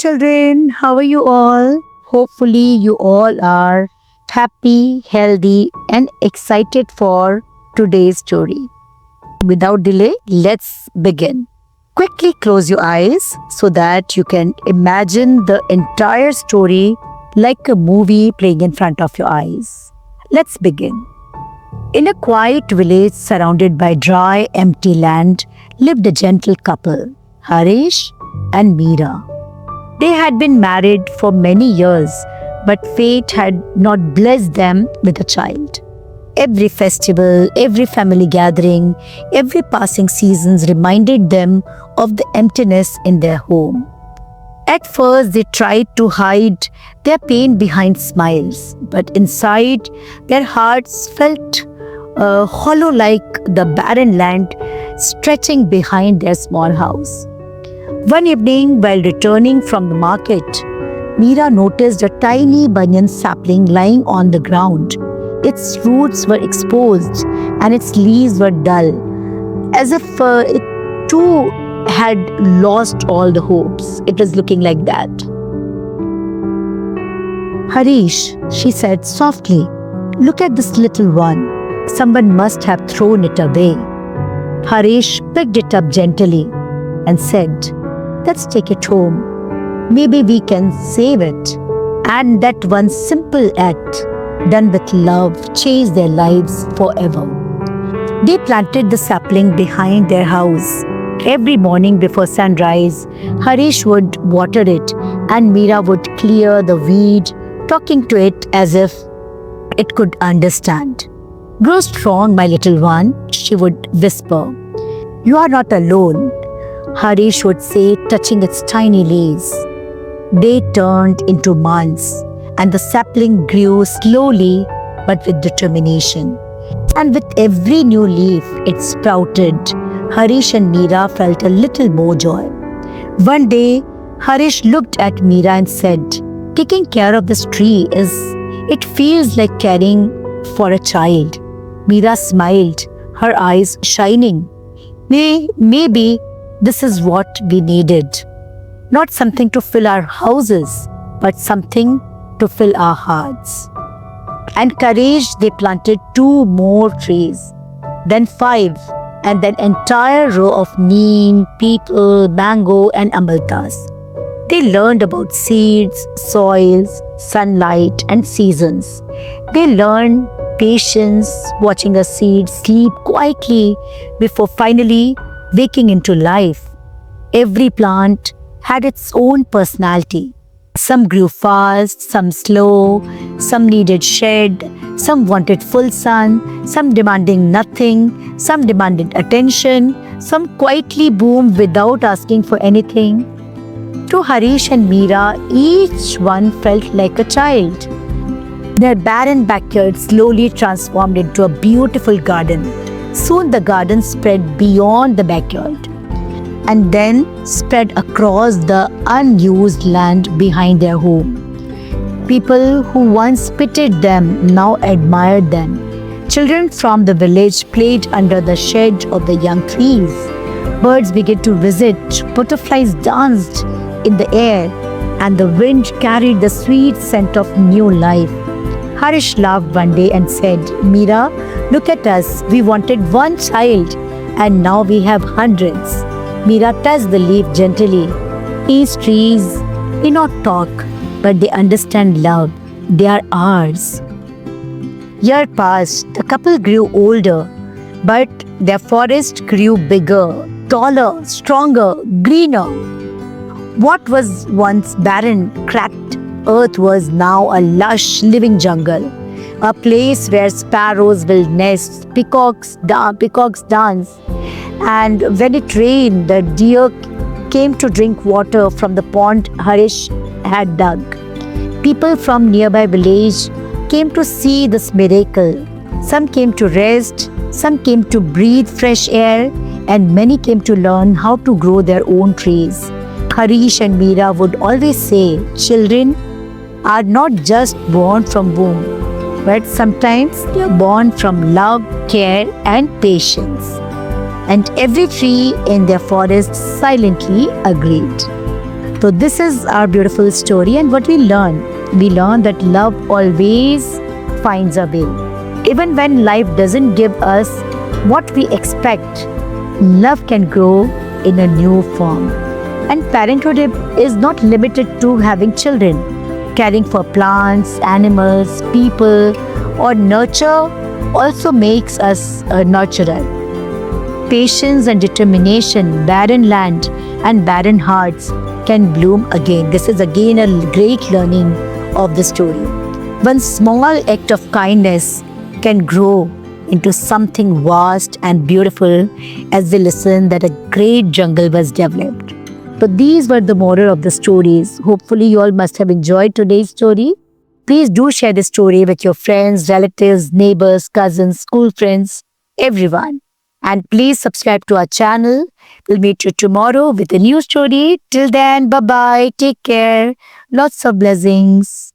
children. How are you all? Hopefully, you all are happy, healthy, and excited for today's story. Without delay, let's begin. Quickly close your eyes so that you can imagine the entire story like a movie playing in front of your eyes. Let's begin. In a quiet village surrounded by dry, empty land lived a gentle couple, Harish and Meera. They had been married for many years, but fate had not blessed them with a child. Every festival, every family gathering, every passing seasons reminded them of the emptiness in their home. At first, they tried to hide their pain behind smiles, but inside, their hearts felt hollow like the barren land stretching behind their small house. One evening, while returning from the market, Meera noticed a tiny banyan sapling lying on the ground. Its roots were exposed and its leaves were dull, as if it too had lost all the hopes. It was looking like that. Harish, she said softly, look at this little one. Someone must have thrown it away. Harish picked it up gently and said, let's take it home. Maybe we can save it. And that one simple act, done with love, changed their lives forever. They planted the sapling behind their house. Every morning before sunrise, Harish would water it and Meera would clear the weed, talking to it as if it could understand. Grow strong, my little one, she would whisper. You are not alone, Harish would say, touching its tiny leaves. They turned into months, and the sapling grew slowly but with determination. And with every new leaf it sprouted, Harish and Meera felt a little more joy. One day, Harish looked at Meera and said, taking care of this tree it feels like caring for a child. Meera smiled, her eyes shining. Maybe this is what we needed. Not something to fill our houses, but something to fill our hearts. Encouraged, they planted 2 more trees, then 5, and then entire row of neem, peepal, mango, and amaltas. They learned about seeds, soils, sunlight, and seasons. They learned patience, watching a seed sleep quietly before finally waking into life. Every plant had its own personality. Some grew fast, some slow, some needed shade, some wanted full sun, some demanding nothing, some demanded attention, some quietly bloomed without asking for anything. To Harish and Meera, each one felt like a child. Their barren backyard slowly transformed into a beautiful garden. Soon the garden spread beyond the backyard and then spread across the unused land behind their home. People who once pitied them now admired them. Children from the village played under the shade of the young trees. Birds began to visit, butterflies danced in the air, and the wind carried the sweet scent of new life. Harish laughed one day and said, Meera, look at us. We wanted one child and now we have hundreds. Meera touched the leaf gently. These trees may not talk, but they understand love. They are ours. Years passed. The couple grew older, but their forest grew bigger, taller, stronger, greener. What was once barren, cracked earth was now a lush living jungle, a place where sparrows build nests, peacocks dance, and when it rained, the deer came to drink water from the pond Harish had dug. People from nearby village came to see this miracle. Some came to rest, some came to breathe fresh air, and many came to learn how to grow their own trees. Harish and Meera would always say, children are not just born from womb, but sometimes they are born from love, care, and patience. And every tree in their forest silently agreed. So this is our beautiful story, and what we learn that love always finds a way. Even when life doesn't give us what we expect, love can grow in a new form. And parenthood is not limited to having children. Caring for plants, animals, people, or nurture also makes us a nurturer. Patience and determination, barren land and barren hearts can bloom again. This is again a great learning of the story. One small act of kindness can grow into something vast and beautiful as we listen that a great jungle was developed. So these were the moral of the stories. Hopefully you all must have enjoyed today's story. Please do share this story with your friends, relatives, neighbors, cousins, school friends, everyone. And please subscribe to our channel. We'll meet you tomorrow with a new story. Till then, bye-bye. Take care. Lots of blessings.